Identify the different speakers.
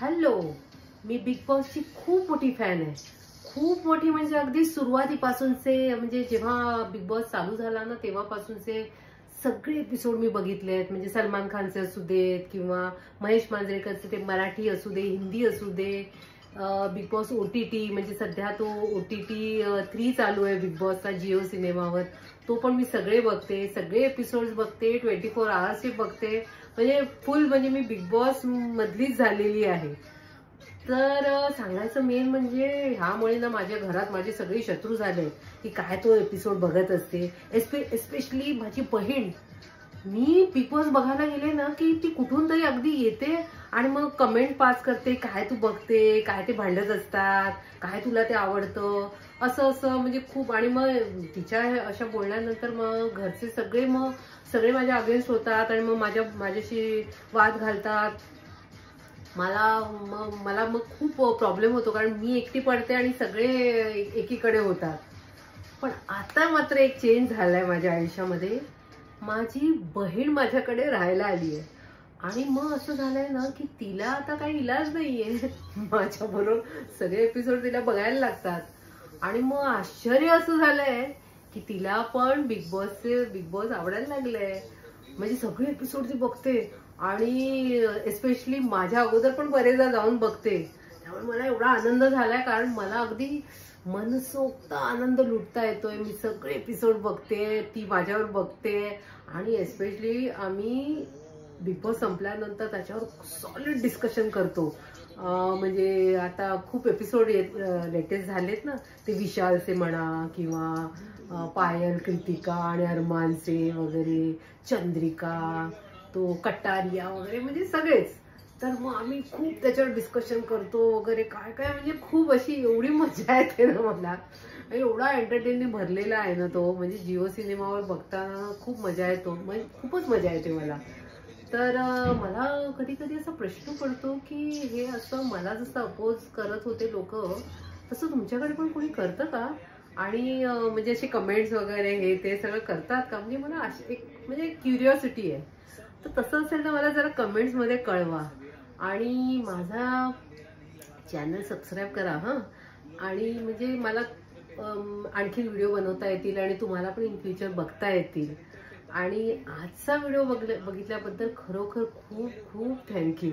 Speaker 1: Hello, मी big बॉसची खूप मोठी fan आहे. खूप मोठी म्हणजे अगदी सुरुवातीपासूनचे, म्हणजे जेव्हा बिग बॉस चालू झाला ना तेव्हापासूनचे सगळे एपिसोड मी बघितले आहेत. म्हणजे सलमान खानचे असू देत किंवा महेश मांजरेकरचे ते मराठी असू दे, हिंदी असू दे. बिग बॉस OTT, म्हणजे सध्या तो OTT 3 चालू आहे बिग बॉसचा जिओ सिनेमावर. तो पण मी सगळे बघते, सगळे एपिसोड बघते, 24 आवर्सचे बघते. म्हणजे फुल, म्हणजे मी बिग बॉस मधलीच झालेली आहे. तर सांगायचं मेन म्हणजे ह्यामुळे ना माझ्या घरात माझे सगळे शत्रू झाले की काय तो एपिसोड बघत असते. एस्पेशली माझी बहीण. मी बिग बॉस बघायला गेले ना की ती कुठून तरी अगदी येते आणि मग कमेंट पास करते, काय तू बघते, काय ते भांडत असतात, काय तुला ते आवडतं, असं असं म्हणजे खूप. आणि मग तिच्या अशा बोलण्यानंतर मग घरचे सगळे माझ्या अगेन्स्ट होतात आणि मग माझ्याशी वाद घालतात. मला मग खूप प्रॉब्लेम होतो, कारण मी एकटी पडते आणि सगळे एकीकडे होतात. पण आता मात्र एक चेंज झालाय माझ्या आयुष्यामध्ये. माझी बहीण माझ्याकडे राहायला आली आहे आणि मग असं झालंय ना की तिला आता काही इलाज नाहीये. माझ्या बरोबर सगळे एपिसोड तिला बघायला लागतात. आणि मग आश्चर्य असं झालंय की तिला पण बिग बॉस आवडायला लागलंय. म्हणजे सगळे एपिसोड ती बघते आणि एस्पेशली माझ्या अगोदर पण बरेचदा जाऊन बघते. त्यामुळे मला एवढा आनंद झालाय, कारण मला अगदी मनसोक्त आनंद लुटता येतोय. मी सगळे एपिसोड बघते, ती माझ्यावर बघते. आणि एस्पेशली आम्ही बिग बॉस संपल्यानंतर त्याच्यावर सॉलिड डिस्कशन करतो. म्हणजे आता खूप एपिसोड लेटेस्ट झालेत ना, ते विशालचे म्हणा किंवा पायल, कृतिका आणि अरमानचे वगैरे, चंद्रिका, तो कटारिया वगैरे, म्हणजे सगळेच. तर मग आम्ही खूप त्याच्यावर डिस्कशन करतो वगैरे, काय काय, म्हणजे खूप अशी एवढी मजा येते ना मला. एवढा एंटरटेनने भरलेला आहे ना तो, म्हणजे जिओ सिनेमावर बघताना खूप मजा येतो, म्हणजे खूपच मजा येते मला. तर मला कधी कधी असा प्रश्न पडतो की हे असं मला जसं अपोज करत होते लोक, तसं तुमच्याकडे पण कोणी करतं का? आणि म्हणजे असे कमेंट्स वगैरे हे ते सगळं करतात का? म्हणजे मला अशी एक म्हणजे क्युरिओसिटी आहे. तर तसं असेल तर मला जरा कमेंट्स मध्ये कळवा. आणि माझा चॅनल सबस्क्राईब करा हं. आणि म्हणजे मला आणखी व्हिडिओ बनवता येतील आणि तुम्हाला पण इन फ्युचर बघता येतील. आणि आजचा व्हिडिओ बघितल्याबद्दल खरोखर खूप खूप थँक्यू.